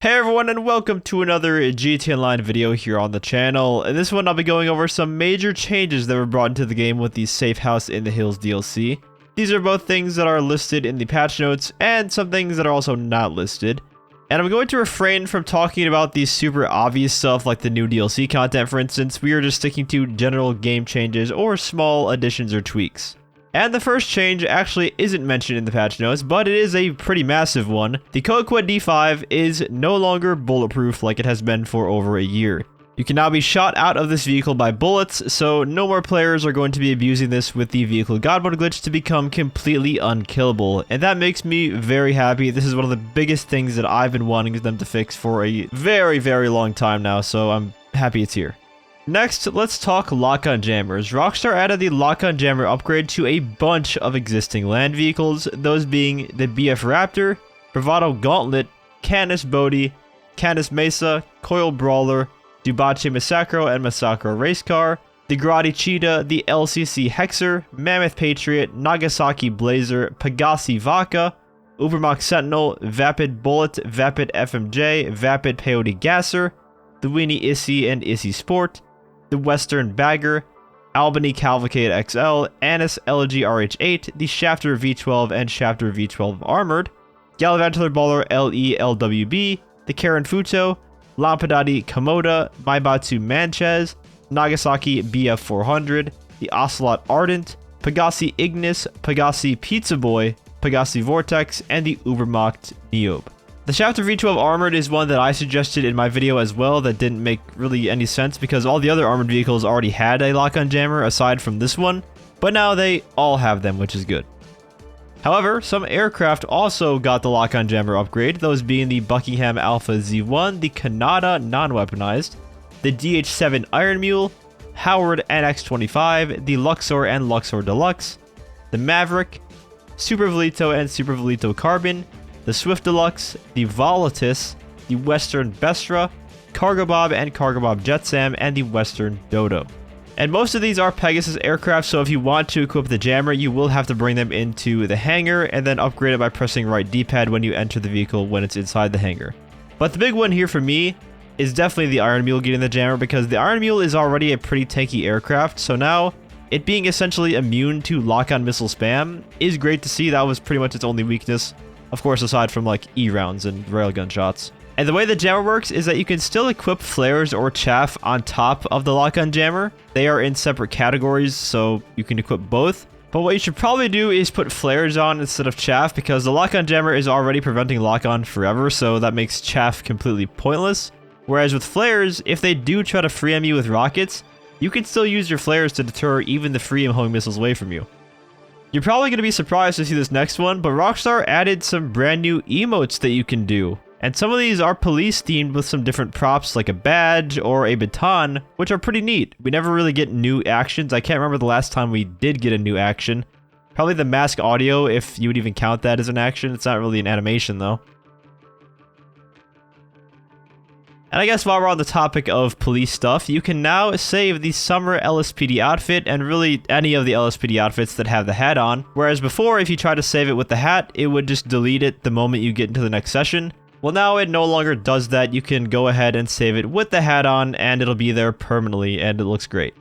Hey everyone, and welcome to another gtaonline video here on the channel. In this one I'll be going over some major changes that were brought into the game with the Safehouse in the Hills DLC. These are both things that are listed in the patch notes and some things that are also not listed. And I'm going to refrain from talking about the super obvious stuff like the new DLC content, for instance. We are just sticking to general game changes or small additions or tweaks. And the first change actually isn't mentioned in the patch notes, but it is a pretty massive one. The Coquette D5 is no longer bulletproof like it has been for over a year. You can now be shot out of this vehicle by bullets, so no more players are going to be abusing this with the vehicle god mode glitch to become completely unkillable. And that makes me very happy. This is one of the biggest things that I've been wanting them to fix for a very, very long time now, so I'm happy it's here. Next, let's talk lock-on jammers. Rockstar added the lock-on jammer upgrade to a bunch of existing land vehicles, those being the BF Raptor, Bravado Gauntlet, Canis Bodhi, Canis Mesa, Coil Brawler, Dubache Massacro and Massacro Race Car, the Grotti Cheetah, the LCC Hexer, Mammoth Patriot, Nagasaki Blazer, Pegasi Vaca, Ubermax Sentinel, Vapid Bullet, Vapid FMJ, Vapid Peyote Gasser, the Weenie Issy and Issy Sport, the Western Bagger, Albany Cavalcade XL, Anis LG RH8, the Shafter V12 and Shafter V12 Armored, Gallivantular Baller LE LWB, the Karen Futo, Lampadati Komoda, Maibatsu Manchez, Nagasaki BF400, the Ocelot Ardent, Pegasi Ignis, Pegasi Pizza Boy, Pegasi Vortex, and the Ubermacht Niobe. The Shafter V12 Armored is one that I suggested in my video as well that didn't make really any sense because all the other armored vehicles already had a lock-on jammer aside from this one, but now they all have them, which is good. However, some aircraft also got the lock-on jammer upgrade, those being the Buckingham Alpha Z1, the Kanata non-weaponized, the DH7 Iron Mule, Howard NX25, the Luxor and Luxor Deluxe, the Maverick, Super Velito and Super Velito Carbon, the Swift Deluxe, the Volatus, the Western Bestra, Cargo Bob and Cargo Bob Jetsam, and the Western Dodo. And most of these are Pegasus aircraft, so if you want to equip the jammer, you will have to bring them into the hangar and then upgrade it by pressing right D-pad when you enter the vehicle when it's inside the hangar. But the big one here for me is definitely the Iron Mule getting the jammer, because the Iron Mule is already a pretty tanky aircraft, so now it being essentially immune to lock-on missile spam is great to see. That was pretty much its only weakness. Of course, aside from like E-rounds and railgun shots. And the way the jammer works is that you can still equip flares or chaff on top of the lock-on jammer. They are in separate categories, so you can equip both. But what you should probably do is put flares on instead of chaff, because the lock-on jammer is already preventing lock-on forever, so that makes chaff completely pointless. Whereas with flares, if they do try to free you with rockets, you can still use your flares to deter even the free homing missiles away from you. You're probably going to be surprised to see this next one, but Rockstar added some brand new emotes that you can do. And some of these are police themed with some different props like a badge or a baton, which are pretty neat. We never really get new actions. I can't remember the last time we did get a new action. Probably the mask audio, if you would even count that as an action. It's not really an animation though. And I guess while we're on the topic of police stuff, you can now save the summer LSPD outfit and really any of the LSPD outfits that have the hat on. Whereas before, if you try to save it with the hat, it would just delete it the moment you get into the next session. Well, now it no longer does that. You can go ahead and save it with the hat on and it'll be there permanently and it looks great.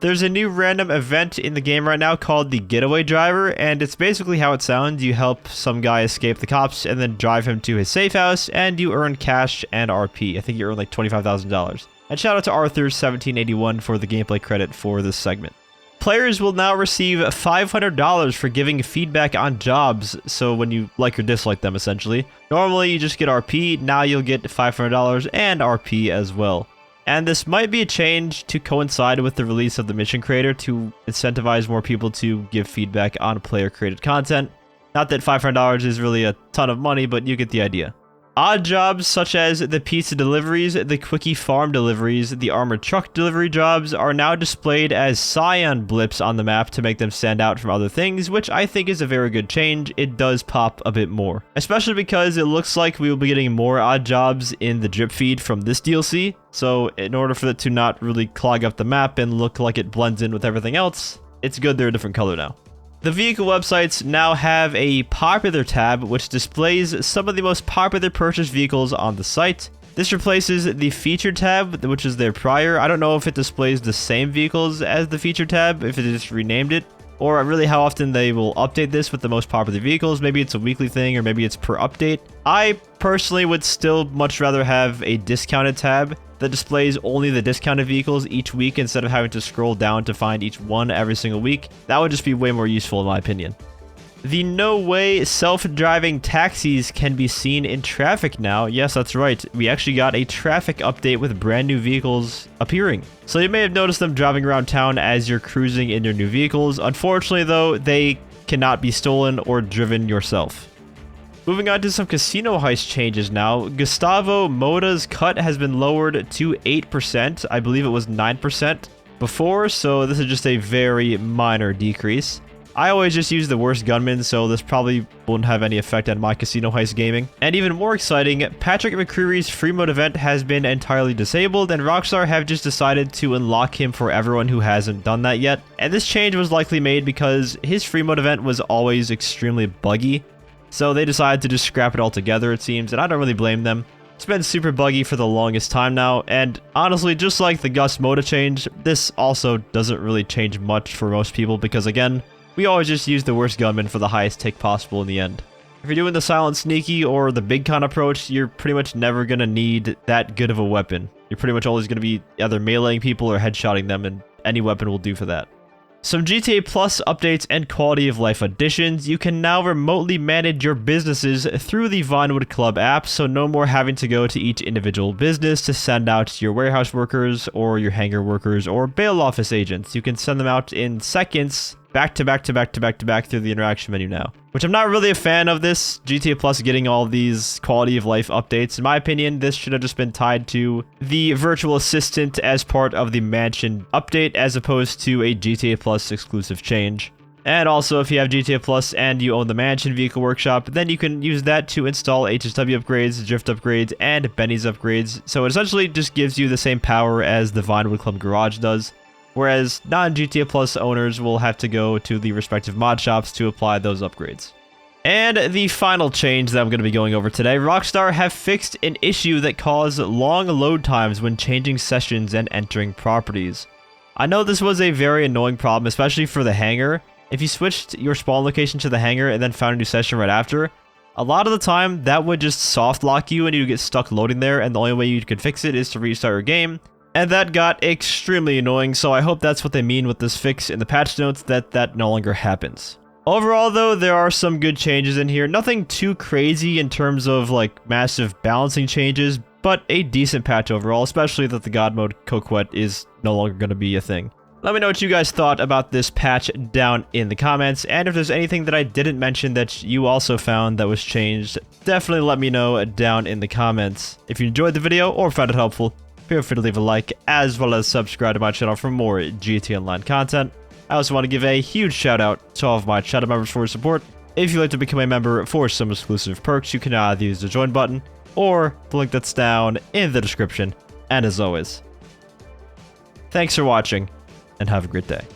There's a new random event in the game right now called the Getaway Driver, and it's basically how it sounds. You help some guy escape the cops and then drive him to his safe house, and you earn cash and RP. I think you earn like $25,000. And shout out to Arthur1781 for the gameplay credit for this segment. Players will now receive $500 for giving feedback on jobs, so when you like or dislike them essentially. Normally you just get RP, now you'll get $500 and RP as well. And this might be a change to coincide with the release of the mission creator to incentivize more people to give feedback on player-created content. Not that $500 is really a ton of money, but you get the idea. Odd jobs such as the pizza deliveries, the quickie farm deliveries, the armored truck delivery jobs are now displayed as cyan blips on the map to make them stand out from other things, which I think is a very good change. It does pop a bit more, especially because it looks like we will be getting more odd jobs in the drip feed from this DLC. So in order for it to not really clog up the map and look like it blends in with everything else, it's good they're a different color now. The vehicle websites now have a popular tab which displays some of the most popular purchased vehicles on the site. This replaces the featured tab, which is there prior. I don't know if it displays the same vehicles as the featured tab, if it just renamed it, or really how often they will update this with the most popular vehicles. Maybe it's a weekly thing, or maybe it's per update. I personally would still much rather have a discounted tab that displays only the discounted vehicles each week instead of having to scroll down to find each one every single week. That would just be way more useful in my opinion. The no way self-driving taxis can be seen in traffic now. Yes, that's right. We actually got a traffic update with brand new vehicles appearing. So you may have noticed them driving around town as you're cruising in your new vehicles. Unfortunately though, they cannot be stolen or driven yourself. Moving on to some casino heist changes now. Gustavo Moda's cut has been lowered to 8%. I believe it was 9% before, so this is just a very minor decrease. I always just use the worst gunman, so this probably won't have any effect on my casino heist gaming. And even more exciting, Patrick McCreary's free mode event has been entirely disabled, and Rockstar have just decided to unlock him for everyone who hasn't done that yet. And this change was likely made because his free mode event was always extremely buggy. So they decided to just scrap it altogether, it seems, and I don't really blame them. It's been super buggy for the longest time now, and honestly, just like the Gus Moda change, this also doesn't really change much for most people because, again, we always just use the worst gunman for the highest take possible in the end. If you're doing the silent sneaky or the big con approach, you're pretty much never going to need that good of a weapon. You're pretty much always going to be either meleeing people or headshotting them, and any weapon will do for that. Some GTA Plus updates and quality of life additions. You can now remotely manage your businesses through the Vinewood Club app, so no more having to go to each individual business to send out your warehouse workers or your hangar workers or bail office agents. You can send them out in seconds, back to back to back to back to back through the interaction menu now. Which I'm not really a fan of this, GTA Plus getting all these quality of life updates. In my opinion, this should have just been tied to the virtual assistant as part of the mansion update as opposed to a GTA Plus exclusive change. And also, if you have GTA Plus and you own the mansion vehicle workshop, then you can use that to install HSW upgrades, drift upgrades, and Benny's upgrades. So it essentially just gives you the same power as the Vinewood Club Garage does. Whereas non-GTA Plus owners will have to go to the respective mod shops to apply those upgrades. And the final change that I'm going to be going over today, Rockstar have fixed an issue that caused long load times when changing sessions and entering properties. I know this was a very annoying problem, especially for the hangar. If you switched your spawn location to the hangar and then found a new session right after, a lot of the time that would just soft lock you and you get stuck loading there, and the only way you could fix it is to restart your game. And that got extremely annoying, so I hope that's what they mean with this fix in the patch notes, that no longer happens. Overall though, there are some good changes in here. Nothing too crazy in terms of like massive balancing changes, but a decent patch overall, especially that the God mode Coquette is no longer going to be a thing. Let me know what you guys thought about this patch down in the comments, and if there's anything that I didn't mention that you also found that was changed, definitely let me know down in the comments. If you enjoyed the video or found it helpful, feel free to leave a like, as well as subscribe to my channel for more GTOnline content. I also want to give a huge shout out to all of my channel members for your support. If you'd like to become a member for some exclusive perks, you can either use the join button or the link that's down in the description. And as always, thanks for watching and have a great day.